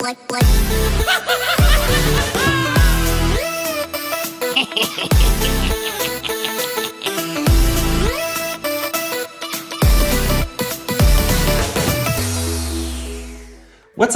What's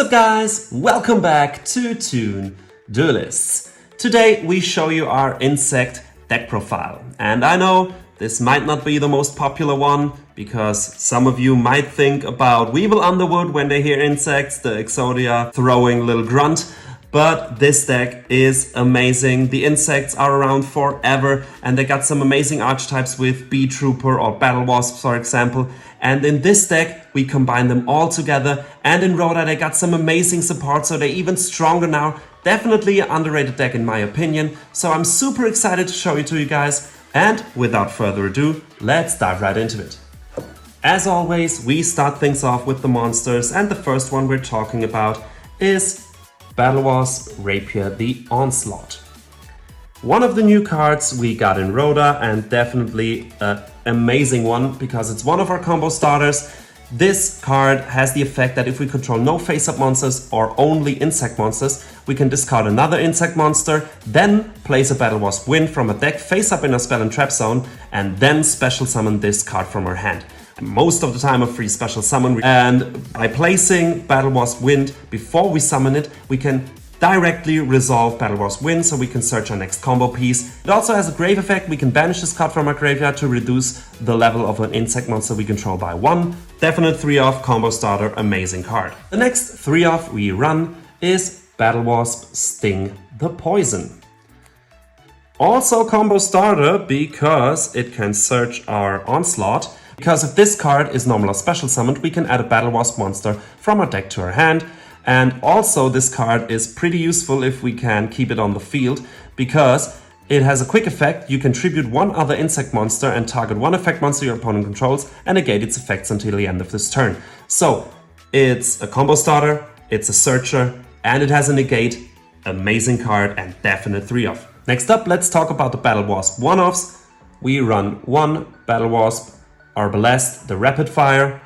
up guys, welcome back to Toon Duelists. Today we show you our insect deck profile, and I know this might not be the most popular one because some of you might think about Weevil Underwood when they hear insects, the Exodia throwing little grunt, but this deck is amazing. The insects are around forever and they got some amazing archetypes with Bee Trooper or Battle Wasp for example. And in this deck, we combine them all together, and in ROTA they got some amazing support, so they're even stronger now. Definitely an underrated deck in my opinion, so I'm super excited to show it to you guys. And without further ado, let's dive right into it. As always, we start things off with the monsters, and the first one we're talking about is Battle Wasp Rapier the Onslaught. One of the new cards we got in ROTA, and definitely an amazing one because it's one of our combo starters. This card has the effect that if we control no face-up monsters or only insect monsters, we can discard another insect monster, then place a Battle Wasp Wind from a deck face-up in a spell and trap zone, and then special summon this card from our hand. Most of the time a free special summon, and by placing Battle Wasp Wind before we summon it, we can directly resolve Battle Wasp Wind, so we can search our next combo piece. It also has a grave effect. We can banish this card from our graveyard to reduce the level of an insect monster we control by 1. Definite 3-off combo starter, amazing card. The next 3-off we run is Battle Wasp Sting the Poison. Also combo starter because it can search our Onslaught. Because if this card is normal or special summoned, we can add a Battle Wasp monster from our deck to our hand. And also this card is pretty useful if we can keep it on the field, because it has a quick effect. You can tribute one other insect monster and target one effect monster your opponent controls and negate its effects until the end of this turn. So it's a combo starter, it's a searcher, and it has a negate. Amazing card and definite 3-off. Next up, let's talk about the Battle Wasp 1-offs. We run one Battle Wasp Arbalest, the Rapid Fire.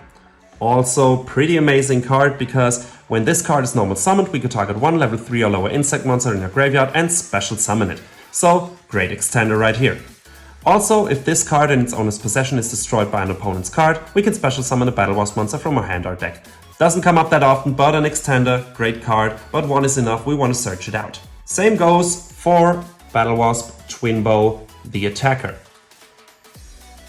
Also pretty amazing card because when this card is normal summoned, we could target one level 3 or lower insect monster in your graveyard and special summon it. So great extender right here. Also, if this card in its owner's possession is destroyed by an opponent's card, we can special summon a Battle Wasp monster from our hand or deck. Doesn't come up that often, but an extender, great card, but one is enough, we want to search it out. Same goes for Battle Wasp Twinbow the Attacker.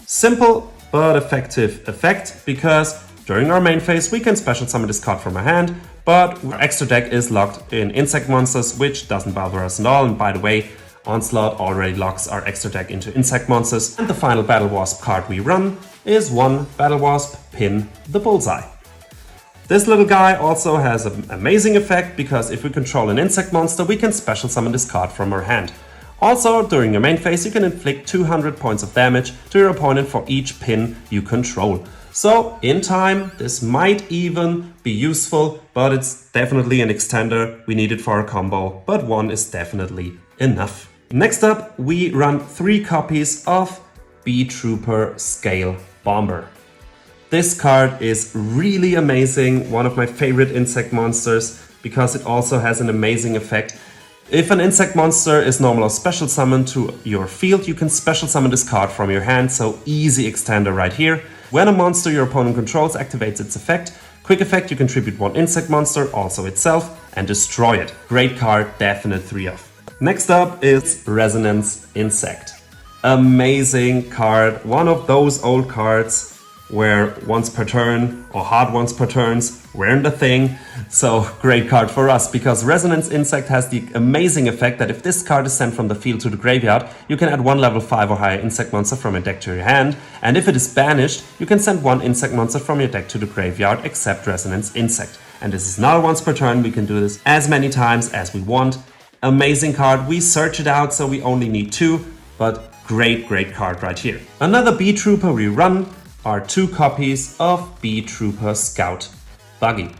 Simple but effective effect because during our main phase, we can special summon this card from our hand, but our extra deck is locked in insect monsters, which doesn't bother us at all. And by the way, Onslaught already locks our extra deck into insect monsters. And the final Battle Wasp card we run is one Battle Wasp Pin the Bullseye. This little guy also has an amazing effect because if we control an insect monster, we can special summon this card from our hand. Also, during your main phase, you can inflict 200 points of damage to your opponent for each pin you control. So in time, this might even be useful, but it's definitely an extender. We need it for a combo, but one is definitely enough. Next up, we run 3 copies of Bee Trooper Scale Bomber. This card is really amazing, one of my favorite insect monsters, because it also has an amazing effect. If an insect monster is normal or special summoned to your field, you can special summon this card from your hand, so easy extender right here. When a monster your opponent controls activates its effect, quick effect, you contribute one insect monster, also itself, and destroy it. Great card, definite 3-off. Next up is Resonance Insect. Amazing card, one of those old cards where once per turn or hard once per turns weren't a thing. So great card for us because Resonance Insect has the amazing effect that if this card is sent from the field to the graveyard, you can add one level 5 or higher insect monster from your deck to your hand, and if it is banished, you can send one insect monster from your deck to the graveyard except Resonance Insect. And this is not once per turn, we can do this as many times as we want. Amazing card, we search it out so we only need 2, but great card right here. Another Bee Trooper we run are 2 copies of Bee Trooper Scout Buggy.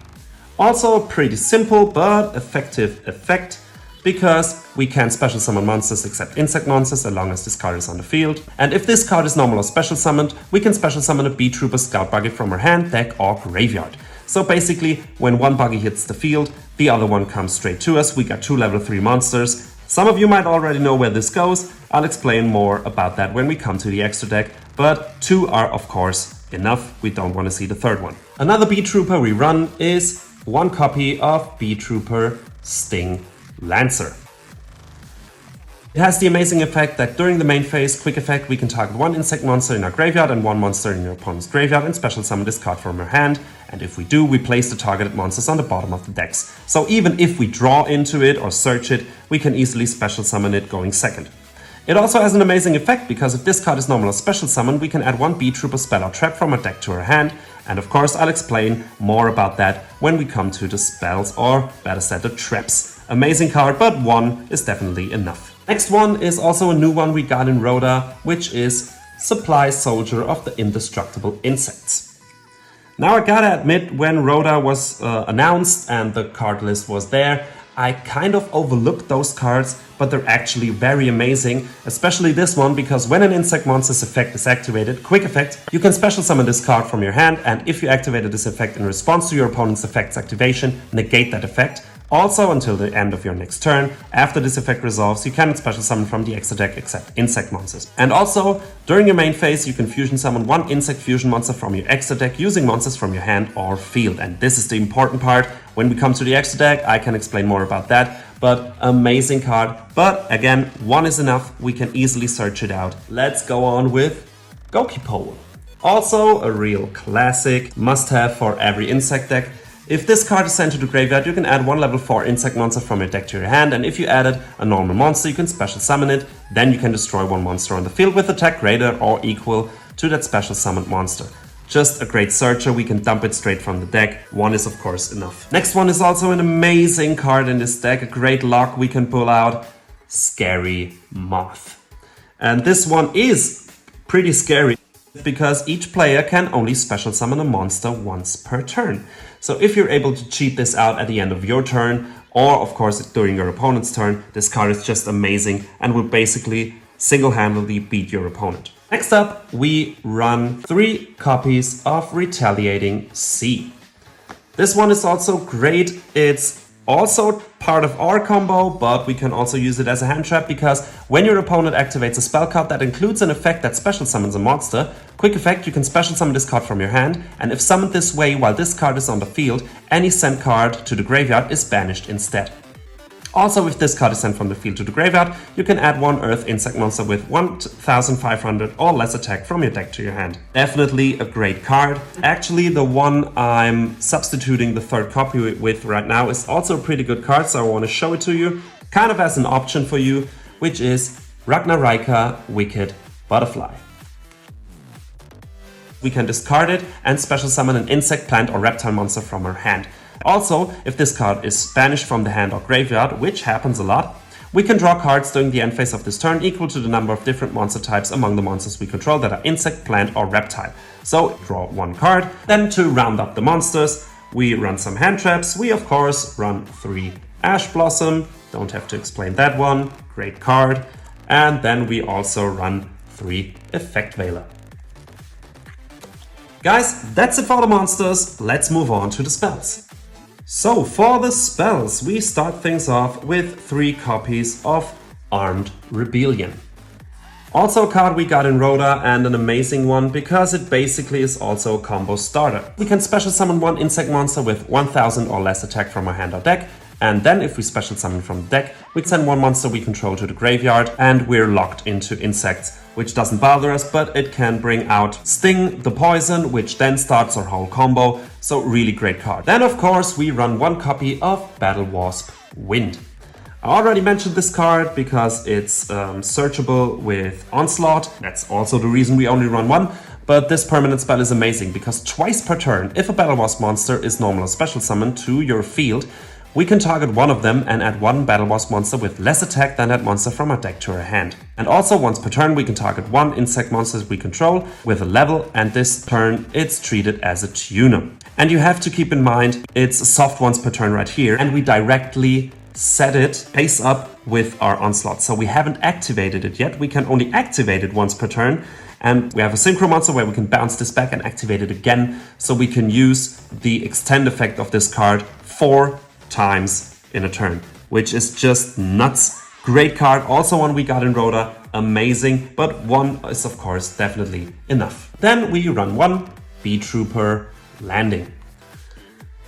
Also a pretty simple but effective effect because we can special summon monsters except insect monsters as long as this card is on the field. And if this card is normal or special summoned, we can special summon a Bee Trooper Scout Buggy from our hand, deck or graveyard. So basically, when one buggy hits the field, The other one comes straight to us. We got 2 level 3 monsters. Some of you might already know where this goes. I'll explain more about that when we come to the extra deck, but 2 are of course enough. We don't want to see the third one. Another B-Trooper we run is 1 copy of B-Trooper Sting Lancer. It has the amazing effect that during the main phase, quick effect, we can target 1 insect monster in our graveyard and 1 monster in your opponent's graveyard and special summon this card from our hand. And if we do, we place the targeted monsters on the bottom of the decks. So even if we draw into it or search it, we can easily special summon it going second. It also has an amazing effect because if this card is normal or special summon, we can add 1 B-Trooper spell or trap from our deck to our hand. And of course, I'll explain more about that when we come to the spells, or better said, the traps. Amazing card, but 1 is definitely enough. Next one is also a new one we got in ROTA, which is Supply Soldier of the Indestructible Insects. Now I gotta admit, when ROTA was announced and the card list was there, I kind of overlooked those cards, but they're actually very amazing, especially this one, because when an insect monster's effect is activated, quick effect, you can special summon this card from your hand, and if you activated this effect in response to your opponent's effect's activation, negate that effect. Also, until the end of your next turn, after this effect resolves, you cannot special summon from the extra deck except insect monsters. And also, during your main phase, you can fusion summon 1 insect fusion monster from your extra deck using monsters from your hand or field. And this is the important part. When we come to the extra deck, I can explain more about that. But amazing card. But again, 1 is enough. We can easily search it out. Let's go on with Gokipole. Also a real classic, must-have for every insect deck. If this card is sent to the graveyard, you can add 1 level 4 insect monster from your deck to your hand, and if you added a normal monster, you can special summon it. Then you can destroy 1 monster on the field with attack greater or equal to that special summoned monster. Just a great searcher, we can dump it straight from the deck. 1 is of course enough. Next one is also an amazing card in this deck, a great lock we can pull out, Scary Moth. And this one is pretty scary, because each player can only special summon a monster once per turn. So if you're able to cheat this out at the end of your turn, or of course during your opponent's turn, this card is just amazing and will basically single-handedly beat your opponent. Next up, we run 3 copies of Retaliating Sea. This one is also great. It's also part of our combo, but we can also use it as a hand trap, because when your opponent activates a spell card that includes an effect that special summons a monster, quick effect, you can special summon this card from your hand, and if summoned this way while this card is on the field, any sent card to the graveyard is banished instead. Also, if this card is sent from the field to the graveyard, you can add 1 Earth insect monster with 1500 or less attack from your deck to your hand. Definitely a great card. Actually, the one I'm substituting the 3rd copy with right now is also a pretty good card, so I want to show it to you, kind of as an option for you, which is Ragnarika Wicked Butterfly. We can discard it and special summon an insect, plant or reptile monster from our hand. Also, if this card is banished from the hand or graveyard, which happens a lot, we can draw cards during the end phase of this turn equal to the number of different monster types among the monsters we control that are insect, plant or reptile. So draw 1 card. Then to round up the monsters, we run some hand traps. We of course run 3 Ash Blossom, don't have to explain that one, great card. And then we also run 3 Effect Veiler. Guys, that's it for the monsters. Let's move on to the spells. So for the spells, we start things off with 3 copies of Armed Rebellion. Also a card we got in ROTA, and an amazing one because it basically is also a combo starter. We can special summon 1 insect monster with 1000 or less attack from our hand or deck, and then if we special summon from the deck, we send 1 monster we control to the graveyard, and we're locked into insects, which doesn't bother us, but it can bring out Sting the Poison, which then starts our whole combo, so really great card. Then of course we run 1 copy of Battle Wasp Wind. I already mentioned this card because it's searchable with Onslaught. That's also the reason we only run 1. But this permanent spell is amazing because twice per turn, if a Battle Wasp monster is normal or special summoned to your field, we can target 1 of them and add 1 Battle Wasp monster with less attack than that monster from our deck to our hand. And also once per turn we can target 1 insect monster we control with a level, and this turn it's treated as a tuner. And you have to keep in mind it's a soft once per turn right here, and we directly set it face up with our Onslaught. So we haven't activated it yet, we can only activate it once per turn. And we have a Synchro monster where we can bounce this back and activate it again, so we can use the extend effect of this card for times in a turn, which is just nuts. Great card, also one we got in ROTA, amazing, but one is of course definitely enough. Then we run one B-Trooper Landing.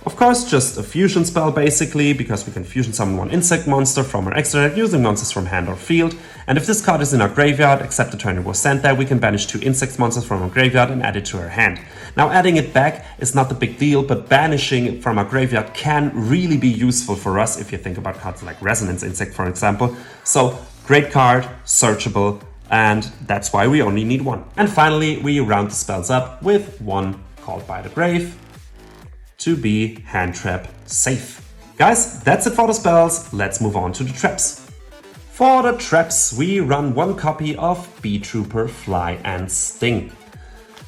Of course, just a fusion spell basically, because we can fusion summon one insect monster from our extra deck using monsters from hand or field. And if this card is in our graveyard, except the turn it was sent there, we can banish 2 insect monsters from our graveyard and add it to our hand. Now adding it back is not the big deal, but banishing it from our graveyard can really be useful for us if you think about cards like Resonance Insect, for example. So great card, searchable, and that's why we only need one. And finally, we round the spells up with one Called by the Grave to be hand trap safe. Guys, that's it for the spells. Let's move on to the traps. For the traps, we run one copy of B-Trooper Fly and Sting.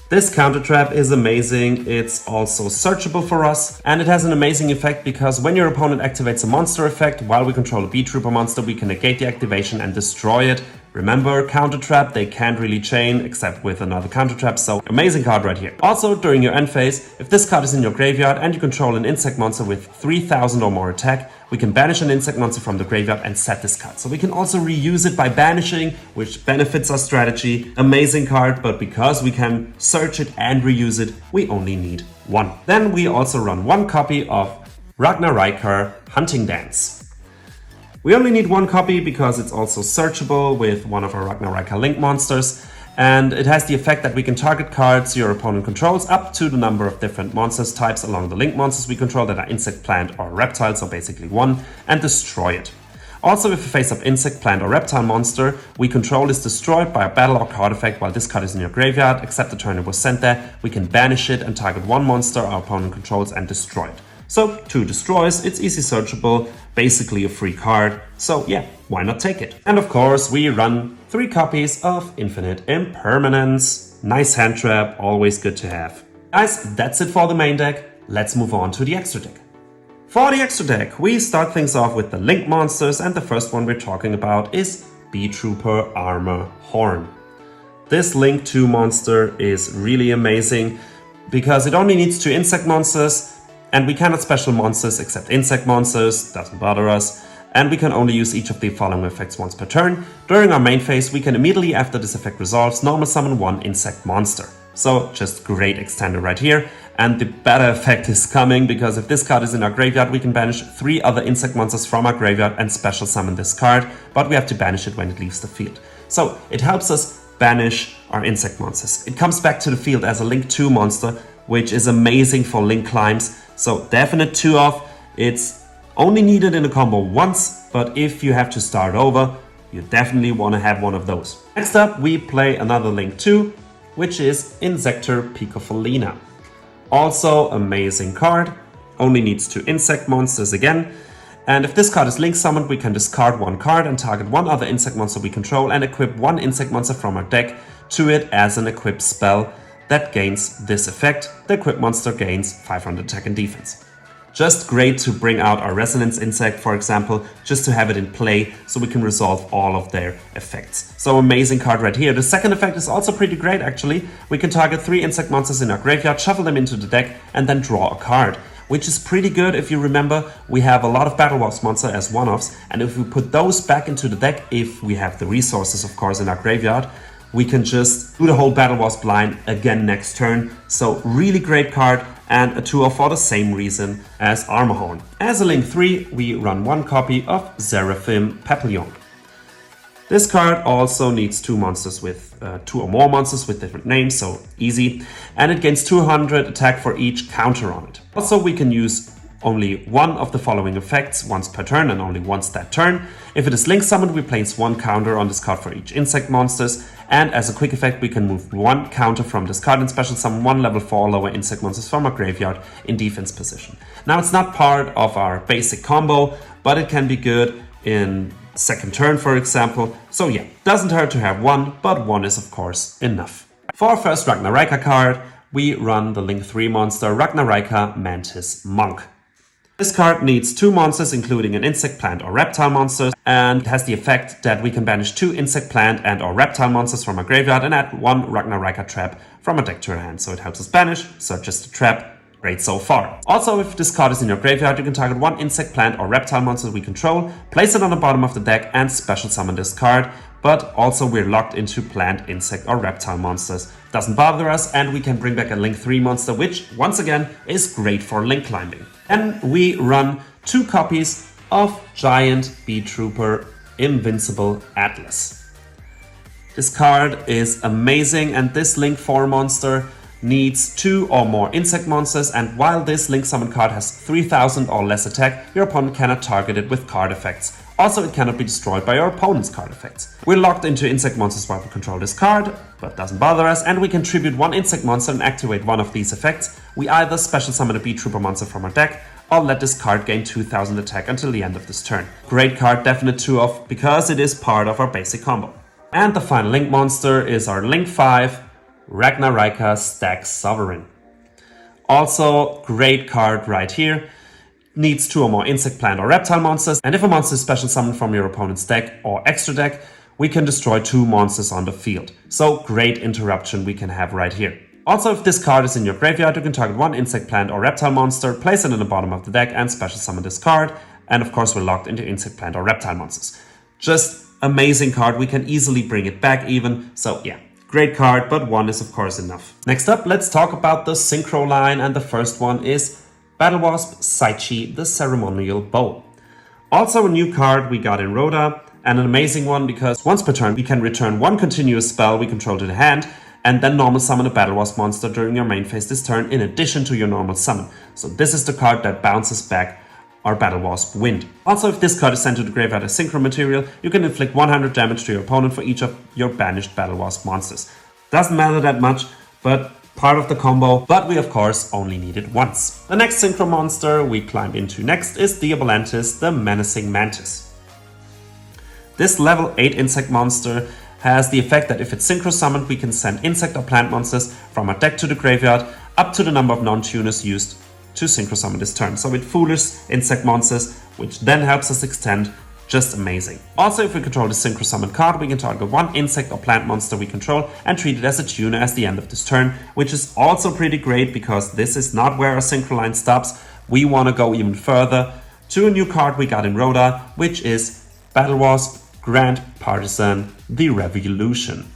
This counter trap is amazing, it's also searchable for us, and it has an amazing effect because when your opponent activates a monster effect while we control a B-Trooper monster, we can negate the activation and destroy it. Remember, counter trap, they can't really chain except with another counter trap, so amazing card right here. Also, during your end phase, if this card is in your graveyard and you control an insect monster with 3000 or more attack, we can banish an insect monster from the graveyard and set this card. So we can also reuse it by banishing, which benefits our strategy. Amazing card, but because we can search it and reuse it, we only need one. Then we also run one copy of Ragnar Hunting Dance. We only need one copy because it's also searchable with one of our Ragnar Link monsters, and it has the effect that we can target cards your opponent controls up to the number of different monsters types along the Link monsters we control that are insect, plant or reptile, so basically one, and destroy it. Also, if a face-up insect, plant or reptile monster we control is destroyed by a battle or card effect while this card is in your graveyard, except the turn it was sent there, we can banish it and target one monster our opponent controls and destroy it. So 2 destroys, it's easy searchable, basically a free card, so yeah, why not take it? And of course we run 3 copies of Infinite Impermanence. Nice hand trap, always good to have. Guys, that's it for the main deck, let's move on to the extra deck. For the extra deck, we start things off with the Link monsters, and the first one we're talking about is B-Trooper Armor Horn. This Link 2 monster is really amazing because it only needs 2 insect monsters, and we cannot special monsters except insect monsters, doesn't bother us, and we can only use each of the following effects once per turn. During our main phase, we can immediately after this effect resolves normal summon 1 insect monster. So just great extender right here, and the better effect is coming because if this card is in our graveyard, we can banish 3 other insect monsters from our graveyard and special summon this card, but we have to banish it when it leaves the field. So it helps us banish our insect monsters. It comes back to the field as a Link 2 monster, which is amazing for Link climbs. So definite 2-off, it's only needed in a combo once, but if you have to start over, you definitely want to have one of those. Next up, we play another Link 2, which is Insector Picofolina. Also amazing card, only needs 2 insect monsters again. And if this card is Link summoned, we can discard 1 card and target 1 other insect monster we control and equip 1 insect monster from our deck to it as an equipped spell that gains this effect. The equipped monster gains 500 attack and defense. Just great to bring out our Resonance Insect, for example, just to have it in play so we can resolve all of their effects. So amazing card right here. The second effect is also pretty great actually. We can target 3 insect monsters in our graveyard, shuffle them into the deck and then draw a card, which is pretty good. If you remember, we have a lot of Battle Wasp monster as one-offs, and if we put those back into the deck, if we have the resources of course in our graveyard, we can just do the whole Battle Wasp line again next turn. So really great card and a 2-off for the same reason as Armorhorn. As a Link 3, we run 1 copy of Seraphim Papillon. This card also needs 2 monsters with 2 or more monsters with different names, so easy. And it gains 200 attack for each counter on it. Also, we can use only 1 of the following effects once per turn and only once that turn. If it is Link summoned, we place 1 counter on this card for each insect monsters. And as a quick effect, we can move 1 counter from this card and special summon 1 level 4 lower insect monsters from our graveyard in defense position. Now, it's not part of our basic combo, but it can be good in second turn, for example. So yeah, doesn't hurt to have 1, but 1 is of course enough. For our first Ragnar card, we run the Link 3 monster Ragnar Mantis Monk. This card needs 2 monsters, including an insect, plant or reptile monster, and it has the effect that we can banish 2 insect, plant and or reptile monsters from our graveyard and add 1 Ragnar trap from our deck to our hand. So it helps us banish, searches the trap, Great so far. Also, if this card is in your graveyard, you can target one insect, plant, or reptile monster we control, place it on the bottom of the deck, and special summon this card. But also we're locked into plant, insect, or reptile monsters. Doesn't bother us, and we can bring back a Link 3 monster, which, once again, is great for link climbing. And we run 2 copies of Giant Bee Trooper Invincible Atlas. This card is amazing, and this Link 4 monster needs 2 or more insect monsters, and while this Link Summon card has 3000 or less attack, your opponent cannot target it with card effects. Also, it cannot be destroyed by your opponent's card effects. We're locked into insect monsters while we control this card, but doesn't bother us, and we can tribute 1 insect monster and activate one of these effects. We either special summon a Bee Trooper monster from our deck, or let this card gain 2000 attack until the end of this turn. Great card, definite 2-off, because it is part of our basic combo. And the final Link monster is our Link 5, Ragnarika Stag Sovereign. Also, great card right here. Needs 2 or more insect, plant, or reptile monsters, and if a monster is special summoned from your opponent's deck or extra deck, we can destroy 2 monsters on the field. So great interruption we can have right here. Also, if this card is in your graveyard, you can target 1 insect, plant, or reptile monster, place it in the bottom of the deck, and special summon this card. And of course, we're locked into insect, plant, or reptile monsters. Just amazing card. We can easily bring it back even. So yeah. Great card, but 1 is of course enough. Next up, let's talk about the Synchro line, and the first one is Battle Wasp Saichi, the Ceremonial Bow. Also a new card we got in ROTA, and an amazing one because once per turn we can return 1 continuous spell we control to the hand, and then normal summon a Battle Wasp monster during your main phase this turn in addition to your normal summon. So this is the card that bounces back our Battle Wasp Wind. Also, if this card is sent to the graveyard as synchro material, you can inflict 100 damage to your opponent for each of your banished Battle Wasp monsters. Doesn't matter that much, but part of the combo, but we of course only need it once. The next synchro monster we climb into next is Diabolantis, the Menacing Mantis. This level 8 insect monster has the effect that if it's synchro summoned, we can send insect or plant monsters from our deck to the graveyard up to the number of non-tuners used to synchro summon this turn. So with foolish insect monsters, which then helps us extend, just amazing. Also, if we control the synchro summon card, we can target 1 insect or plant monster we control and treat it as a tuner at the end of this turn, which is also pretty great because this is not where our synchro line stops. We want to go even further to a new card we got in ROTA, which is Battle Wasp Grand Partisan, the Revolution.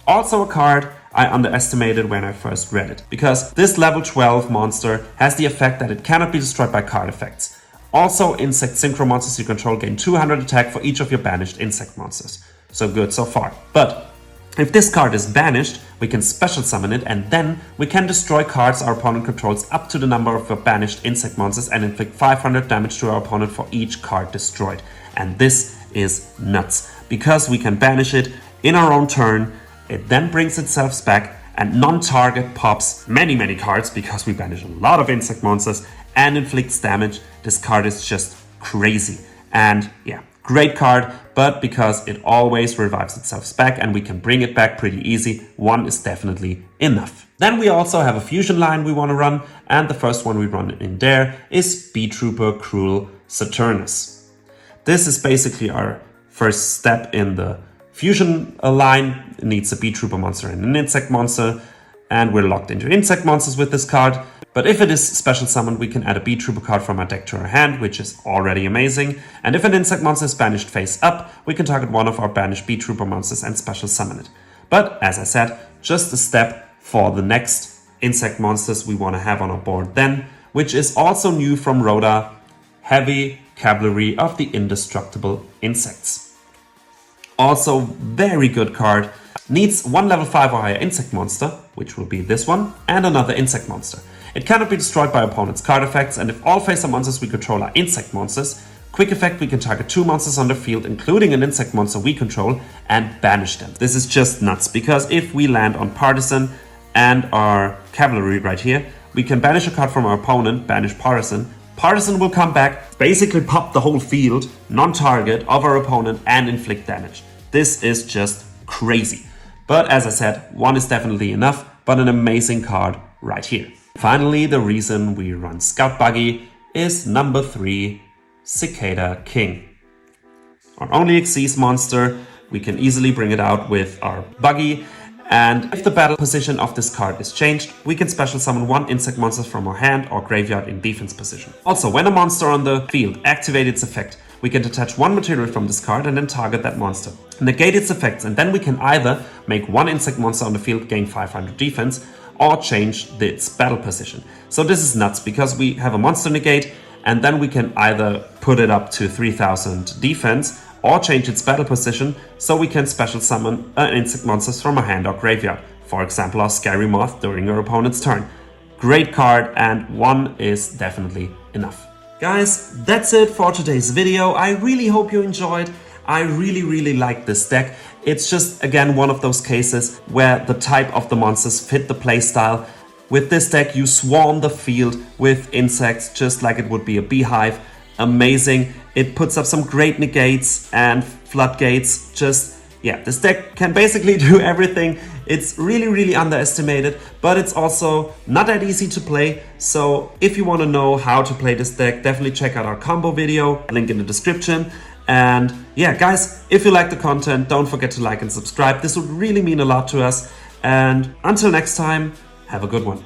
Also a card I underestimated when I first read it, because this level 12 monster has the effect that it cannot be destroyed by card effects. Also, insect synchro monsters you control gain 200 attack for each of your banished insect monsters. So good so far. But if this card is banished, we can special summon it, and then we can destroy cards our opponent controls up to the number of your banished insect monsters and inflict 500 damage to our opponent for each card destroyed. And this is nuts, because we can banish it in our own turn. It then brings itself back and non-target pops many cards because we banish a lot of insect monsters and inflicts damage. This card is just crazy. And yeah, great card, but because it always revives itself back and we can bring it back pretty easy, 1 is definitely enough. Then we also have a fusion line we want to run, and the first one we run in there is Bee Trooper Cruel Saturnus. This is basically our first step in the fusion line. It needs a Bee Trooper monster and an insect monster, and we're locked into insect monsters with this card. But if it is special summoned, we can add a Bee Trooper card from our deck to our hand, which is already amazing. And if an insect monster is banished face up, we can target one of our banished Bee Trooper monsters and special summon it. But as I said, just a step for the next insect monsters we want to have on our board then, which is also new from ROTA, Heavy Cavalry of the Indestructible Insects. Also very good card. Needs 1 level 5 or higher insect monster, which will be this one, and another insect monster. It cannot be destroyed by opponent's card effects, and if all face-up monsters we control are insect monsters, quick effect we can target 2 monsters on the field, including an insect monster we control, and banish them. This is just nuts, because if we land on Partisan and our Cavalry right here, we can banish a card from our opponent, banish Partisan. Partisan will come back, basically pop the whole field, non-target of our opponent, and inflict damage. This is just crazy. But as I said, 1 is definitely enough, but an amazing card right here. Finally, the reason we run Scout Buggy is number 3, Cicada King. Our only Xyz monster, we can easily bring it out with our Buggy, And if the battle position of this card is changed, we can special summon one insect monster from our hand or graveyard in defense position. Also, when a monster on the field activates its effect, we can detach one material from this card and then target that monster. Negate its effects, and then we can either make one insect monster on the field gain 500 defense or change its battle position. So this is nuts because we have a monster negate and then we can either put it up to 3000 defense or change its battle position, so we can special summon insect monsters from a hand or graveyard. For example, our Scary Moth during your opponent's turn. Great card, and one is definitely enough. Guys, that's it for today's video. I really hope you enjoyed. I really like this deck. It's just, again, one of those cases where the type of the monsters fit the playstyle. With this deck, you swarm the field with insects just like it would be a beehive. Amazing. It puts up some great negates and floodgates. This deck can basically do everything. It's really underestimated, but it's also not that easy to play. So if you want to know how to play this deck, definitely check out our combo video, link in the description. And yeah, guys, if you like the content, don't forget to like and subscribe. This would really mean a lot to us. And until next time, have a good one.